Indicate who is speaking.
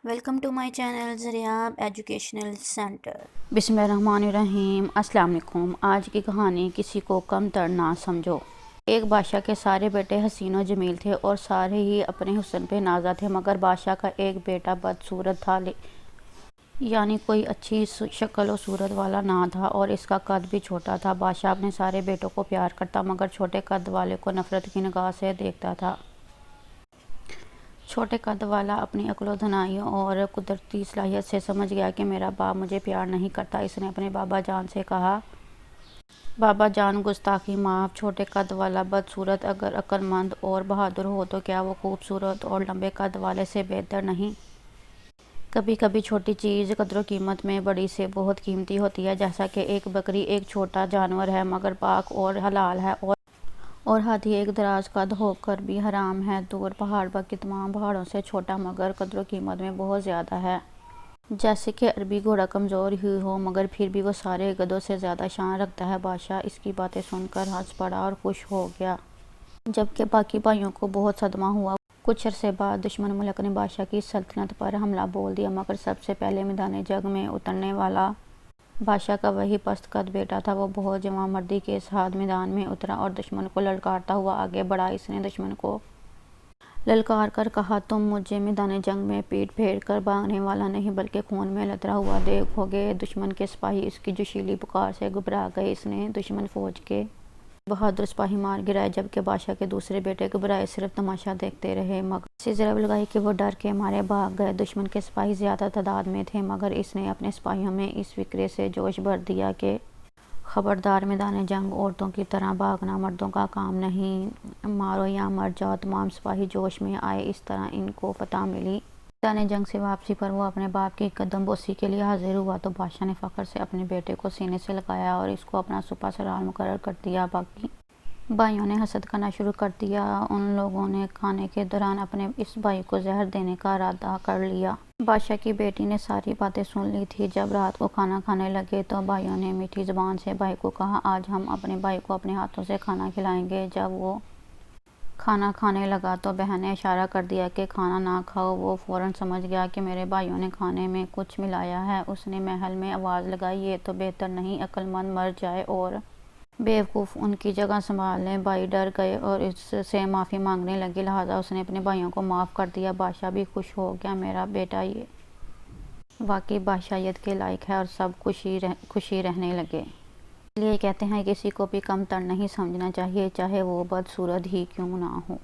Speaker 1: Welcome to my channel Zaryab educational centre.
Speaker 2: بسم اللہ الرحمن الرحیم۔ السلام علیکم۔ آج کی کہانی کسی کو کم تر نہ سمجھو۔ ایک بادشاہ کے سارے بیٹے حسین و جمیل تھے اور سارے ہی اپنے حسن پہ نازا تھے، مگر بادشاہ کا ایک بیٹا بدصورت تھا، یعنی کوئی اچھی شکل و صورت والا نہ تھا، اور اس کا قد بھی چھوٹا تھا۔ بادشاہ اپنے سارے بیٹوں کو پیار کرتا مگر چھوٹے قد والے کو نفرت کی نگاہ سے دیکھتا تھا۔ چھوٹے قد والا اپنی عقل و دانائی اور قدرتی صلاحیت سے سمجھ گیا کہ میرا باپ مجھے پیار نہیں کرتا۔ اس نے اپنے بابا جان سے کہا، بابا جان، گستاخی معاف۔ چھوٹے قد والا بدصورت اگر عقل مند اور بہادر ہو تو کیا وہ خوبصورت اور لمبے قد والے سے بہتر نہیں؟ کبھی کبھی چھوٹی چیز قدر و قیمت میں بڑی سے بہت قیمتی ہوتی ہے، جیسا کہ ایک بکری ایک چھوٹا جانور ہے مگر پاک اور حلال ہے، اور ہاتھی ایک دراز قد ہو کر بھی حرام ہے۔ دور پہاڑ باقی تمام پہاڑوں سے چھوٹا مگر قدر و قیمت میں بہت زیادہ ہے۔ جیسے کہ عربی گھوڑا کمزور ہی ہو مگر پھر بھی وہ سارے گدھوں سے زیادہ شان رکھتا ہے۔ بادشاہ اس کی باتیں سن کر ہنس پڑا اور خوش ہو گیا، جبکہ باقی بھائیوں کو بہت صدمہ ہوا۔ کچھ عرصے بعد دشمن ملک نے بادشاہ کی سلطنت پر حملہ بول دیا، مگر سب سے پہلے میدان جنگ میں اترنے والا بادشاہ کا وہی پست قد بیٹا تھا۔ وہ بہت جواں مردی کے ساتھ میدان میں اترا اور دشمن کو للکارتا ہوا آگے بڑھا۔ اس نے دشمن کو للکار کر کہا، تم مجھے میدان جنگ میں پیٹ پھیر کر بھاگنے والا نہیں بلکہ خون میں لتھڑا ہوا دیکھو گے۔ دشمن کے سپاہی اس کی جوشیلی پکار سے گھبرا گئے۔ اس نے دشمن فوج کے بہادر سپاہی مار گرائے، جبکہ بادشاہ کے دوسرے بیٹے گھبرائے صرف تماشا دیکھتے رہے، مگر ایسی ضرب لگائی کہ وہ ڈر کے مارے بھاگ گئے۔ دشمن کے سپاہی زیادہ تعداد میں تھے، مگر اس نے اپنے سپاہیوں میں اس فکرے سے جوش بھر دیا کہ خبردار، میدان جنگ عورتوں کی طرح بھاگنا مردوں کا کام نہیں، مارو یا مر جاؤ۔ تمام سپاہی جوش میں آئے، اس طرح ان کو فتح ملی۔ میدان جنگ سے واپسی پر وہ اپنے باپ کی قدم بوسی کے لیے حاضر ہوا تو بادشاہ نے فخر سے اپنے بیٹے کو سینے سے لگایا اور اس کو اپنا سپہ سالار مقرر کر دیا۔ باقی بھائیوں نے حسد کرنا شروع کر دیا۔ ان لوگوں نے کھانے کے دوران اپنے اس بھائی کو زہر دینے کا ارادہ کر لیا۔ بادشاہ کی بیٹی نے ساری باتیں سن لی تھی۔ جب رات کو کھانا کھانے لگے تو بھائیوں نے میٹھی زبان سے بھائی کو کہا، آج ہم اپنے بھائی کو اپنے ہاتھوں سے کھانا کھلائیں گے۔ جب وہ کھانا کھانے لگا تو بہن نے اشارہ کر دیا کہ کھانا نہ کھاؤ۔ وہ فوراً سمجھ گیا کہ میرے بھائیوں نے کھانے میں کچھ ملایا ہے۔ اس نے محل میں آواز لگائی، یہ تو بہتر نہیں، عقل مند مر جائے اور بیوقوف ان کی جگہ سنبھال لیں۔ بھائی ڈر گئے اور اس سے معافی مانگنے لگے، لہٰذا اس نے اپنے بھائیوں کو معاف کر دیا۔ بادشاہ بھی خوش ہو گیا، میرا بیٹا یہ واقعی بادشاہیت کے لائق ہے، اور سب خوشی رہنے لگے۔ اس لیے کہتے ہیں کسی کو بھی کم تر نہیں سمجھنا چاہیے، چاہے وہ بدصورت ہی کیوں نہ ہو۔